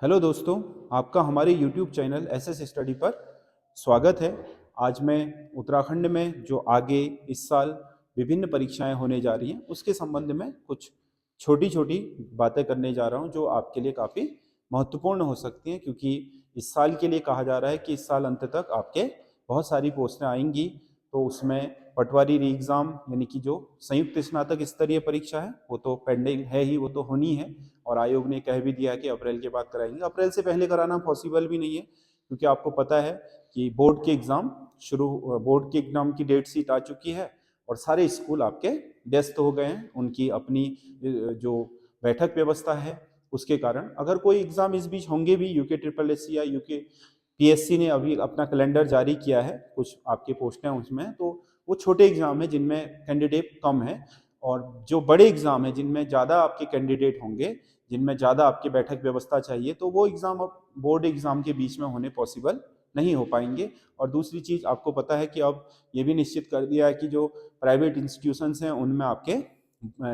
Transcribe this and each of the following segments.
Hello दोस्तों, आपका हमारे YouTube चैनल एसएस स्टडी पर स्वागत है। आज मैं उत्तराखंड में जो आगे इस साल विभिन्न परीक्षाएं होने जा रही हैं उसके संबंध में कुछ छोटी छोटी बातें करने जा रहा हूं जो आपके लिए काफ़ी महत्वपूर्ण हो सकती हैं, क्योंकि इस साल के लिए कहा जा रहा है कि इस साल अंत तक आपके बहुत सारी पोस्टें आएंगी। तो उसमें पटवारी री एग्ज़ाम यानी कि जो संयुक्त स्नातक स्तरीय परीक्षा है वो तो पेंडिंग है ही, वो तो होनी है। और आयोग ने कह भी दिया कि अप्रैल के बाद कराएंगे। अप्रैल से पहले कराना पॉसिबल भी नहीं है, क्योंकि आपको पता है कि बोर्ड के एग्जाम की डेट शीट आ चुकी है और सारे स्कूल आपके व्यस्त हो गए हैं उनकी अपनी जो बैठक व्यवस्था है उसके कारण। अगर कोई एग्जाम इस बीच होंगे भी, यूके ट्रिपल एस या यूके पीएससी ने अभी अपना कैलेंडर जारी किया है, कुछ आपके पोस्ट हैं उसमें, तो वो छोटे एग्जाम है जिनमें कैंडिडेट कम है। और जो बड़े एग्जाम है जिनमें ज़्यादा आपके कैंडिडेट होंगे, जिनमें ज़्यादा आपकी बैठक व्यवस्था चाहिए, तो वो एग्ज़ाम अब बोर्ड एग्ज़ाम के बीच में होने पॉसिबल नहीं हो पाएंगे। और दूसरी चीज़ आपको पता है कि अब ये भी निश्चित कर दिया है कि जो प्राइवेट इंस्टीट्यूशंस हैं उनमें आपके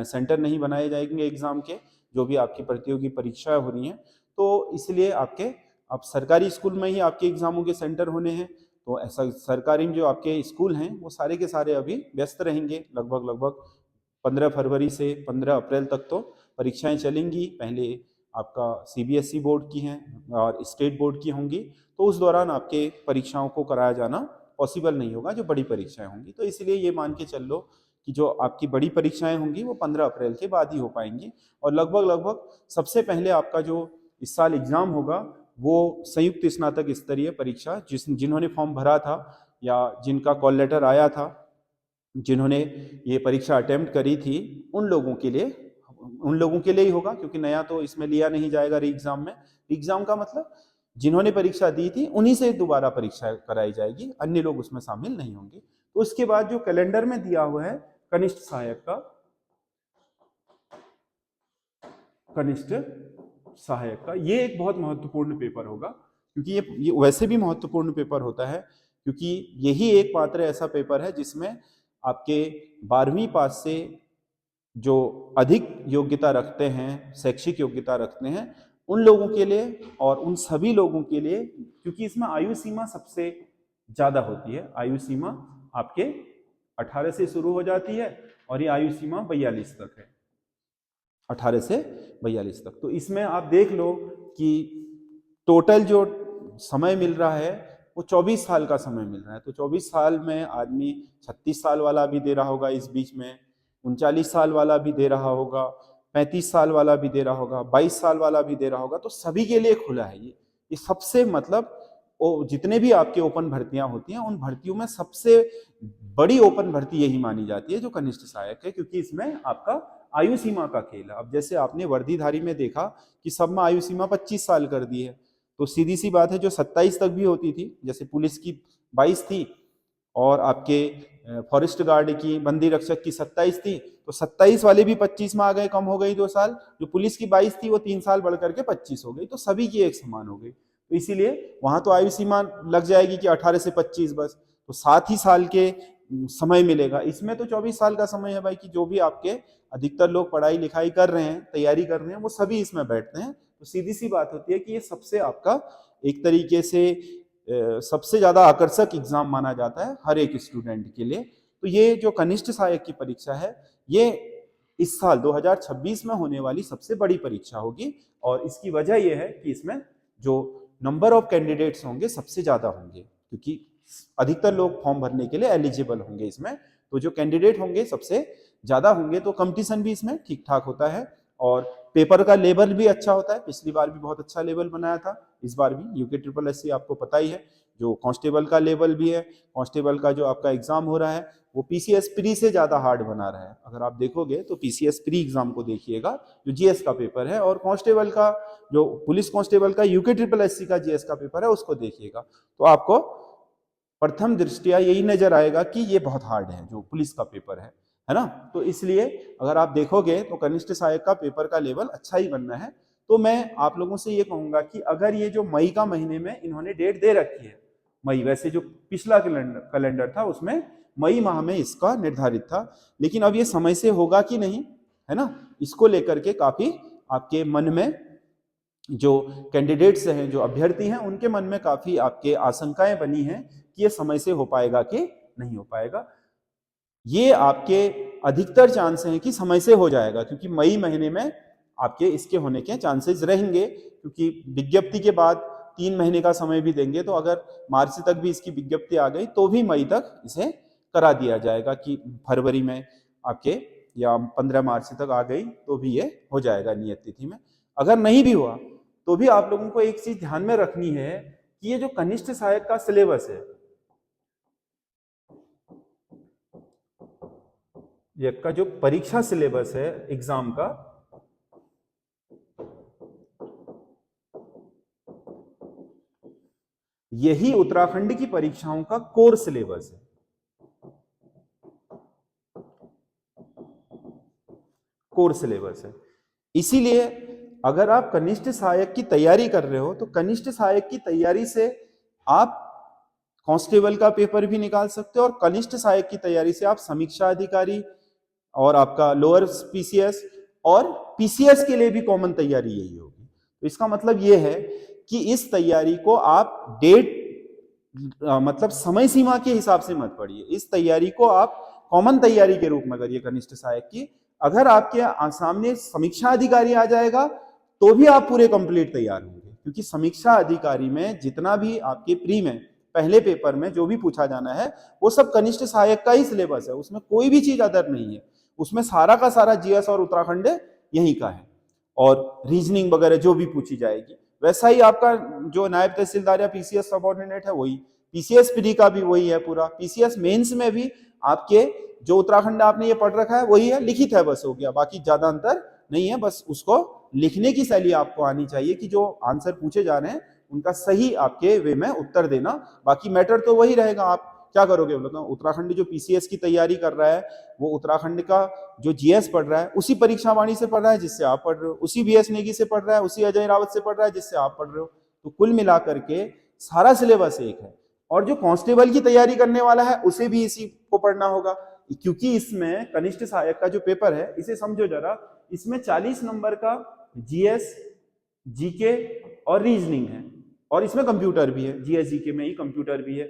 सेंटर नहीं बनाए जाएंगे एग्ज़ाम के, जो भी आपकी प्रतियोगी परीक्षाएं हो रही हैं। तो इसलिए आपके अब सरकारी स्कूल में ही आपके एग्ज़ामों के सेंटर होने हैं। तो ऐसा सरकारी जो आपके स्कूल हैं वो सारे के सारे अभी व्यस्त रहेंगे। लगभग लगभग 15 फरवरी से 15 अप्रैल तक तो परीक्षाएं चलेंगी। पहले आपका सीबीएसई बोर्ड की हैं और स्टेट बोर्ड की होंगी, तो उस दौरान आपके परीक्षाओं को कराया जाना पॉसिबल नहीं होगा जो बड़ी परीक्षाएं होंगी। तो इसलिए ये मान के चल लो कि जो आपकी बड़ी परीक्षाएं होंगी वो 15 अप्रैल के बाद ही हो पाएंगी। और लगभग लगभग सबसे पहले आपका जो इस साल एग्जाम होगा वो संयुक्त स्नातक स्तरीय परीक्षा, जिन्होंने फॉर्म भरा था या जिनका कॉल लेटर आया था, जिन्होंने ये परीक्षा अटेम्प्ट करी थी, उन लोगों के लिए ही होगा, क्योंकि नया तो इसमें लिया नहीं जाएगा री एग्जाम में। री एग्जाम का मतलब जिन्होंने परीक्षा दी थी उन्हीं से दोबारा परीक्षा कराई जाएगी, अन्य लोग उसमें शामिल नहीं होंगे। तो उसके बाद जो कैलेंडर में दिया हुआ है कनिष्ठ सहायक का ये एक बहुत महत्वपूर्ण पेपर होगा, क्योंकि ये वैसे भी महत्वपूर्ण पेपर होता है, क्योंकि यही एक मात्र ऐसा पेपर है जिसमें आपके 12वीं पास से जो अधिक योग्यता रखते हैं, शैक्षिक योग्यता रखते हैं, उन लोगों के लिए और उन सभी लोगों के लिए, क्योंकि इसमें आयु सीमा सबसे ज्यादा होती है। आयु सीमा आपके 18 से शुरू हो जाती है और ये आयु सीमा 42 तक है, 18 से 42 तक। तो इसमें आप देख लो कि टोटल जो समय मिल रहा है वो 24 साल का समय मिल रहा है। तो 24 साल में आदमी 36 साल वाला भी दे रहा होगा, इस बीच में 39 साल वाला भी दे रहा होगा, 35 साल वाला भी दे रहा होगा, 22 साल वाला भी दे रहा होगा। तो सभी के लिए खुला है ये सबसे मतलब जितने भी आपके ओपन भर्तियां होती हैं उन भर्तियों में सबसे बड़ी ओपन भर्ती यही मानी जाती है जो कनिष्ठ सहायक है, क्योंकि इसमें आपका आयु सीमा का खेल है। अब जैसे आपने वर्दीधारी में देखा कि सब में आयु सीमा 25 साल कर दी है, तो सीधी सी बात है जो 27 तक भी होती थी, जैसे पुलिस की 22 थी और आपके फॉरेस्ट गार्ड की, बंदी रक्षक की 27 थी, तो 27 वाले भी 25 में आ गए, कम हो गई 2 साल। जो पुलिस की 22 थी वो 3 साल बढ़ करके 25 हो गई, तो सभी की एक समान हो गई। तो इसीलिए वहां तो आयु सीमा लग जाएगी कि 18 से 25 बस, तो 7 ही साल के समय मिलेगा। इसमें तो 24 साल का समय है भाई, कि जो भी आपके अधिकतर लोग पढ़ाई लिखाई कर रहे हैं, तैयारी कर रहे हैं, वो सभी इसमें बैठते हैं। तो सीधी सी बात होती है कि ये सबसे आपका एक तरीके से सबसे ज्यादा आकर्षक एग्जाम माना जाता है हर एक स्टूडेंट के लिए। तो ये जो कनिष्ठ सहायक की परीक्षा है ये इस साल 2026 में होने वाली सबसे बड़ी परीक्षा होगी। और इसकी वजह यह है कि इसमें जो नंबर ऑफ कैंडिडेट्स होंगे सबसे ज्यादा होंगे, क्योंकि अधिकतर लोग फॉर्म भरने के लिए एलिजिबल होंगे इसमें। तो जो कैंडिडेट होंगे सबसे ज्यादा होंगे, तो कंपटीशन भी इसमें ठीक ठाक होता है और पेपर का लेवल भी अच्छा होता है। पिछली बार भी बहुत अच्छा लेवल बनाया था, इस बार भी यूके ट्रिपल एस आपको पता ही है जो कांस्टेबल का लेवल भी है। कांस्टेबल का जो आपका एग्जाम हो रहा है वो पीसीएस प्री से ज्यादा हार्ड बना रहा है। अगर आप देखोगे तो पीसीएस प्री एग्जाम को देखिएगा जो जीएस का पेपर है, और कांस्टेबल का जो पुलिस कांस्टेबल का यूके ट्रिपल एस का जीएस का पेपर है उसको देखिएगा, तो आपको प्रथम दृष्टिया यही नजर आएगा कि ये बहुत हार्ड है जो पुलिस का पेपर है ना। तो इसलिए अगर आप देखोगे तो कनिष्ठ सहायक का पेपर का लेवल अच्छा ही बनना है। तो मैं आप लोगों से ये कहूंगा कि अगर ये जो मई का महीने में इन्होंने डेट दे रखी है, मई, वैसे जो पिछला कैलेंडर था उसमें मई माह में इसका निर्धारित था, लेकिन अब ये समय से होगा कि नहीं, है ना, इसको लेकर के काफी आपके मन में जो कैंडिडेट्स हैं, जो अभ्यर्थी हैं, उनके मन में काफी आपके आशंकाएं बनी हैं कि ये समय से हो पाएगा कि नहीं हो पाएगा। ये आपके अधिकतर चांस हैं कि समय से हो जाएगा, क्योंकि मई महीने में आपके इसके होने के चांसेस रहेंगे, क्योंकि विज्ञप्ति के बाद 3 महीने का समय भी देंगे। तो अगर मार्च तक भी इसकी विज्ञप्ति आ गई तो भी मई तक इसे करा दिया जाएगा कि फरवरी में आपके या 15 मार्च तक आ गई तो भी ये हो जाएगा नियत तिथि में। अगर नहीं भी हुआ तो भी आप लोगों को एक चीज ध्यान में रखनी है कि ये जो कनिष्ठ सहायक का सिलेबस है, ये का जो परीक्षा सिलेबस है एग्जाम का, यही उत्तराखंड की परीक्षाओं का कोर सिलेबस है। कोर सिलेबस है। इसीलिए अगर आप कनिष्ठ सहायक की तैयारी कर रहे हो तो कनिष्ठ सहायक की तैयारी से आप कांस्टेबल का पेपर भी निकाल सकते हो, और कनिष्ठ सहायक की तैयारी से आप समीक्षा अधिकारी और आपका लोअर पीसीएस और पीसीएस के लिए भी कॉमन तैयारी यही होगी। तो इसका मतलब ये है कि इस तैयारी को आप डेट मतलब समय सीमा के हिसाब से मत पढ़िए, इस तैयारी को आप कॉमन तैयारी के रूप में करिए कनिष्ठ सहायक की। अगर आपके सामने समीक्षा अधिकारी आ जाएगा तो भी आप पूरे कंप्लीट तैयार होंगे, क्योंकि समीक्षा अधिकारी में जितना भी आपके प्री में पहले पेपर में जो भी पूछा जाना है वो सब कनिष्ठ सहायक का ही सिलेबस है, उसमें कोई भी चीज अदर नहीं है, उसमें सारा का सारा जीएस और उत्तराखंड यहीं का है, और रीजनिंग वगैरह जो भी पूछी जाएगी। वैसा ही आपका जो नायब तहसीलदार या पीसीएस सबऑर्डिनेट है वही, पीसीएस प्री का भी वही है पूरा, पीसीएस मेंस में भी आपके जो उत्तराखंड आपने ये पढ़ रखा है वही है, लिखित है बस, हो गया, बाकी ज्यादा अंतर नहीं है। बस उसको लिखने की शैली आपको आनी चाहिए कि जो आंसर पूछे जा रहे हैं उनका सही आपके वे में उत्तर देना, बाकी मैटर तो वही रहेगा। आप क्या करोगे बोलो तो, उत्तराखंड जो पीसीएस की तैयारी कर रहा है वो उत्तराखंड का जो जीएस पढ़ रहा है उसी परीक्षा वाणी से पढ़ रहा है जिससे आप पढ़ रहे हो, उसी बीएस नेगी से पढ़ रहा है, उसी अजय रावत से पढ़ रहा है जिससे आप पढ़ रहे हो। तो कुल मिलाकर के सारा सिलेबस एक है। और जो कांस्टेबल की तैयारी करने वाला है उसे भी इसी को पढ़ना होगा, क्योंकि इसमें कनिष्ठ सहायक का जो पेपर है इसे समझो जरा, इसमें 40 नंबर का जीएस, जीके और रीजनिंग है, और इसमें कंप्यूटर भी है, जीएस जीके में ही कंप्यूटर भी है,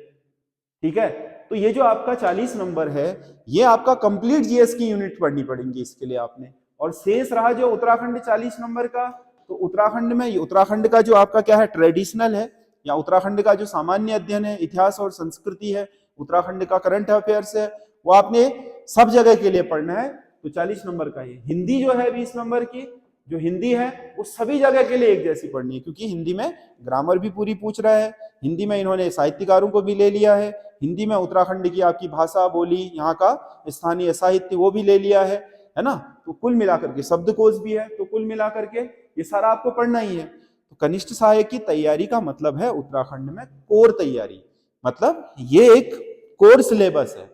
ठीक है। तो ये जो आपका 40 नंबर है ये आपका कंप्लीट जीएस की यूनिट पढ़नी पड़ेंगी इसके लिए आपने। और शेष रहा जो उत्तराखंड 40 नंबर का, तो उत्तराखंड में उत्तराखंड का जो आपका क्या है ट्रेडिशनल है, या उत्तराखंड का जो सामान्य अध्ययन है, इतिहास और संस्कृति है, उत्तराखंड का करंट अफेयर्स है, वो आपने सब जगह के लिए पढ़ना है। तो 40 नंबर का ही हिंदी जो है 20 नंबर की जो हिंदी है वो सभी जगह के लिए एक जैसी पढ़नी है, क्योंकि हिंदी में ग्रामर भी पूरी पूछ रहा है, हिंदी में इन्होंने साहित्यकारों को भी ले लिया है, हिंदी में उत्तराखंड की आपकी भाषा बोली, यहाँ का स्थानीय साहित्य वो भी ले लिया है ना। तो कुल मिलाकर के शब्दकोश भी है, तो कुल मिलाकर के ये सारा आपको पढ़ना ही है। तो कनिष्ठ सहायक की तैयारी का मतलब है उत्तराखंड में कोर तैयारी, मतलब ये एक कोर सिलेबस है,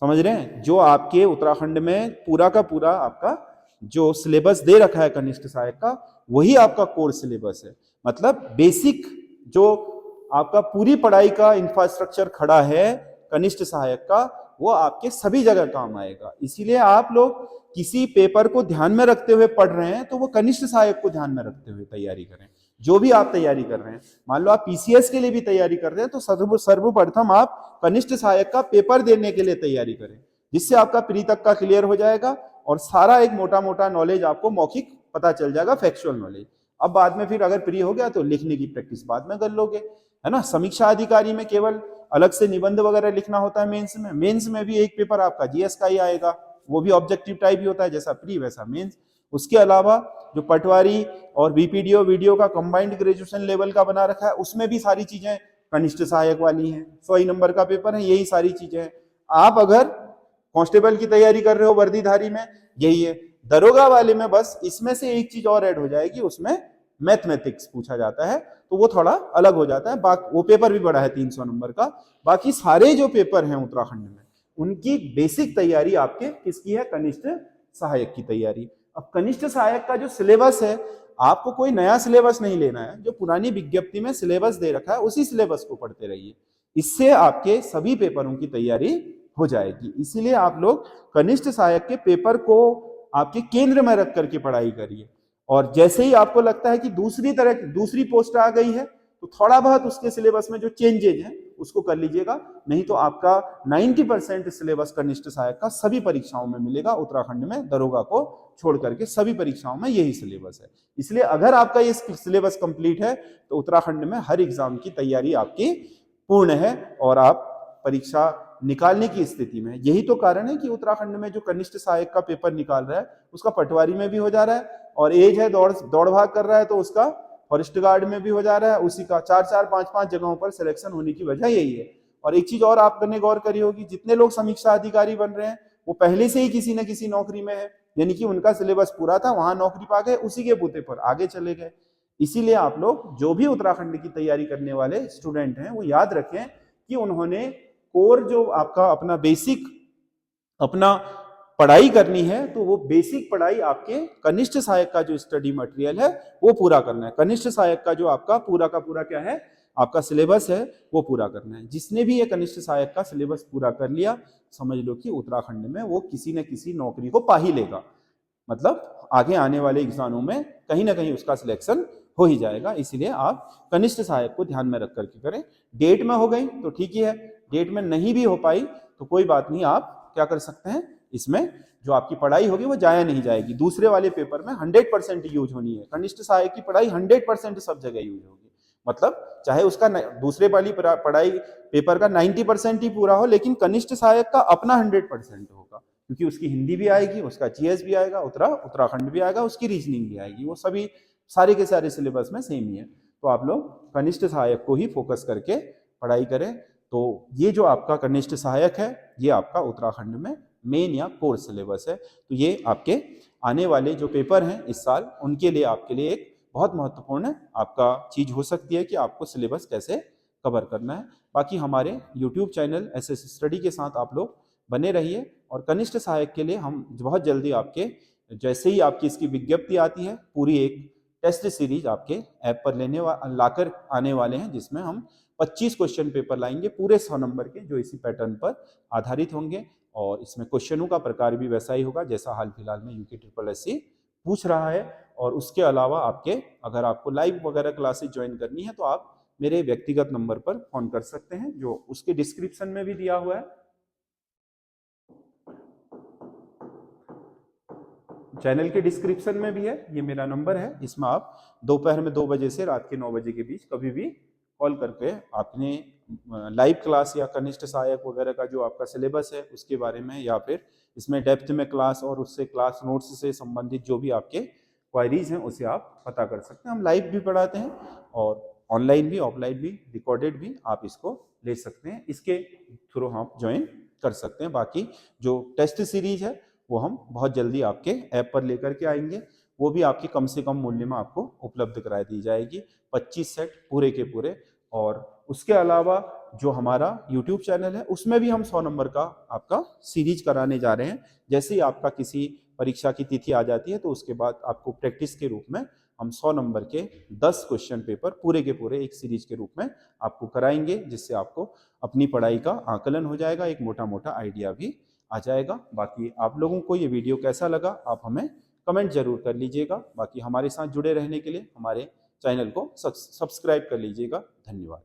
समझ रहे हैं, जो आपके उत्तराखंड में पूरा का पूरा आपका जो सिलेबस दे रखा है कनिष्ठ सहायक का वही आपका कोर सिलेबस है। मतलब बेसिक जो आपका पूरी पढ़ाई का इंफ्रास्ट्रक्चर खड़ा है कनिष्ठ सहायक का वो आपके सभी जगह काम आएगा। इसीलिए आप लोग किसी पेपर को ध्यान में रखते हुए पढ़ रहे हैं तो वो कनिष्ठ सहायक को ध्यान में रखते हुए तैयारी करें। जो भी आप तैयारी कर रहे हैं, मान लो आप पीसीएस के लिए भी तैयारी कर रहे हैं तो सर्वप्रथम आप कनिष्ठ सहायक का पेपर देने के लिए तैयारी करें, जिससे आपका प्री तक का क्लियर हो जाएगा और सारा एक मोटा मोटा नॉलेज आपको मौखिक पता चल जाएगा, फैक्चुअल नॉलेज। अब बाद में फिर अगर प्री हो गया तो लिखने की प्रैक्टिस बाद में कर लोगे, है ना। समीक्षा अधिकारी में केवल अलग से निबंध वगैरह लिखना होता है मेंस में, मेंस में भी एक पेपर आपका जीएस का ही आएगा, वो भी ऑब्जेक्टिव टाइप ही होता है, जैसा प्री वैसा मेंस। उसके अलावा जो पटवारी और बीपीडीओ वीडियो का कंबाइंड ग्रेजुएशन लेवल का बना रखा है उसमें भी सारी चीजें कनिष्ठ सहायक वाली हैं, 100 नंबर का पेपर है, यही सारी चीजें हैं। आप अगर कांस्टेबल की तैयारी कर रहे हो वर्दीधारी में यही है, दरोगा वाले में बस इसमें से एक चीज और ऐड हो जाएगी, उसमें मैथमेटिक्स पूछा जाता है तो वो थोड़ा अलग हो जाता है, वो पेपर भी बड़ा है 300 नंबर का। बाकी सारे जो पेपर हैं उत्तराखंड में उनकी बेसिक तैयारी आपके किसकी है, कनिष्ठ सहायक की तैयारी। अब कनिष्ठ सहायक का जो सिलेबस है आपको कोई नया सिलेबस नहीं लेना है, जो पुरानी विज्ञप्ति में सिलेबस दे रखा है उसी सिलेबस को पढ़ते रहिए, इससे आपके सभी पेपरों की तैयारी हो जाएगी। इसीलिए आप लोग कनिष्ठ सहायक के पेपर को आपके केंद्र में रख करके पढ़ाई करिए। और जैसे ही आपको लगता है कि दूसरी पोस्ट आ गई है तो थोड़ा बहुत उसके सिलेबस में जो चेंजेज हैं उसको कर लीजिएगा, नहीं तो आपका 90% सिलेबस कनिष्ठ सहायक का सभी परीक्षाओं में मिलेगा। उत्तराखंड में दरोगा को छोड़ करके सभी परीक्षाओं में यही सिलेबस है। इसलिए अगर आपका ये सिलेबस कंप्लीट है तो उत्तराखंड में हर एग्जाम की तैयारी आपकी पूर्ण है और आप परीक्षा निकालने की स्थिति में। यही तो कारण है कि उत्तराखंड में जो कनिष्ठ सहायक का पेपर निकाल रहा है उसका पटवारी में भी हो जा रहा है, और एज है दौड़ भाग कर रहा है तो उसका फॉरेस्ट गार्ड में भी हो जा रहा है। उसी का 4-4, 5-5 जगहों पर सिलेक्शन होने की वजह यही है। और एक चीज और आपने गौर करी होगी, जितने लोग समीक्षा अधिकारी बन रहे हैं वो पहले से ही किसी न किसी नौकरी में है, यानी कि उनका सिलेबस पूरा था, वहां नौकरी पा गए, उसी के बूते पर आगे चले गए। इसीलिए आप लोग जो भी उत्तराखंड की तैयारी करने वाले स्टूडेंट हैं वो याद रखें कि उन्होंने कोर जो आपका अपना बेसिक अपना पढ़ाई करनी है तो वो बेसिक पढ़ाई आपके कनिष्ठ सहायक का जो स्टडी मटेरियल है वो पूरा करना है। कनिष्ठ सहायक का जो आपका पूरा का पूरा क्या है, आपका सिलेबस है, वो पूरा करना है। जिसने भी ये कनिष्ठ सहायक का सिलेबस पूरा कर लिया, समझ लो कि उत्तराखंड में वो किसी न किसी नौकरी को पा ही लेगा, मतलब आगे आने वाले एग्जामों में कहीं ना कहीं उसका सिलेक्शन हो ही जाएगा। इसीलिए आप कनिष्ठ सहायक को ध्यान में रख करके करें। डेट में हो गई तो ठीक ही है, डेट में नहीं भी हो पाई तो कोई बात नहीं, आप क्या कर सकते हैं, इसमें जो आपकी पढ़ाई होगी वो जाया नहीं जाएगी। दूसरे वाले पेपर में 100% यूज होनी है, कनिष्ठ सहायक की पढ़ाई 100% सब जगह यूज होगी। मतलब चाहे उसका दूसरे वाली पढ़ाई पेपर का 90% ही पूरा हो, लेकिन कनिष्ठ सहायक का अपना 100% होगा, क्योंकि उसकी हिंदी भी आएगी, उसका जीएस भी आएगा, उत्तराखंड भी आएगा, उसकी रीजनिंग भी आएगी, वो सभी सारे के सारे सिलेबस में सेम ही है। तो आप लोग कनिष्ठ सहायक को ही फोकस करके पढ़ाई करें। तो ये जो आपका कनिष्ठ सहायक है ये आपका उत्तराखंड में मेन या कोर सिलेबस है। तो ये आपके आने वाले जो पेपर हैं इस साल, उनके लिए आपके लिए एक बहुत महत्वपूर्ण आपका चीज हो सकती है कि आपको सिलेबस कैसे कवर करना है। बाकी हमारे यूट्यूब चैनल एसएस स्टडी के साथ आप लोग बने रहिए, और कनिष्ठ सहायक के लिए हम बहुत जल्दी आपके, जैसे ही आपकी इसकी विज्ञप्ति आती है, पूरी एक टेस्ट सीरीज आपके ऐप पर लाकर आने वाले हैं, जिसमें हम 25 क्वेश्चन पेपर लाएंगे पूरे 100 नंबर के, जो इसी पैटर्न पर आधारित होंगे। और इसमें क्वेश्चनों का प्रकार भी वैसा ही होगा जैसा हाल फिलहाल में UKSSC पूछ रहा है। और उसके अलावा अगर आपको लाइव वगैरह क्लासेस ज्वाइन करनी है तो आप मेरे व्यक्तिगत नंबर पर फोन कर सकते हैं, जो उसके डिस्क्रिप्शन में भी दिया हुआ है, चैनल के डिस्क्रिप्शन में भी है, ये मेरा नंबर है। इसमें आप दोपहर में 2 बजे से रात के 9 बजे के बीच कभी भी कॉल करके आपने लाइव क्लास या कनिष्ठ सहायक वगैरह का जो आपका सिलेबस है उसके बारे में, या फिर इसमें डेप्थ में क्लास और उससे क्लास नोट्स से संबंधित जो भी आपके क्वायरीज हैं उसे आप पता कर सकते हैं। हम लाइव भी पढ़ाते हैं और ऑनलाइन भी, ऑफलाइन भी, रिकॉर्डेड भी आप इसको ले सकते हैं, इसके थ्रू आप ज्वाइन कर सकते हैं। बाकी जो टेस्ट सीरीज है वो हम बहुत जल्दी आपके ऐप पर लेकर के आएंगे, वो भी आपकी कम से कम मूल्य में आपको उपलब्ध करा दी जाएगी, 25 सेट पूरे के पूरे। और उसके अलावा जो हमारा YouTube चैनल है उसमें भी हम 100 नंबर का आपका सीरीज कराने जा रहे हैं। जैसे ही आपका किसी परीक्षा की तिथि आ जाती है तो उसके बाद आपको प्रैक्टिस के रूप में हम 100 नंबर के 10 क्वेश्चन पेपर पूरे के पूरे एक सीरीज के रूप में आपको कराएंगे, जिससे आपको अपनी पढ़ाई का आकलन हो जाएगा, एक मोटा मोटा आइडिया भी आ जाएगा। बाकी आप लोगों को ये वीडियो कैसा लगा आप हमें कमेंट जरूर कर लीजिएगा। बाकी हमारे साथ जुड़े रहने के लिए हमारे चैनल को सब्सक्राइब कर लीजिएगा। धन्यवाद।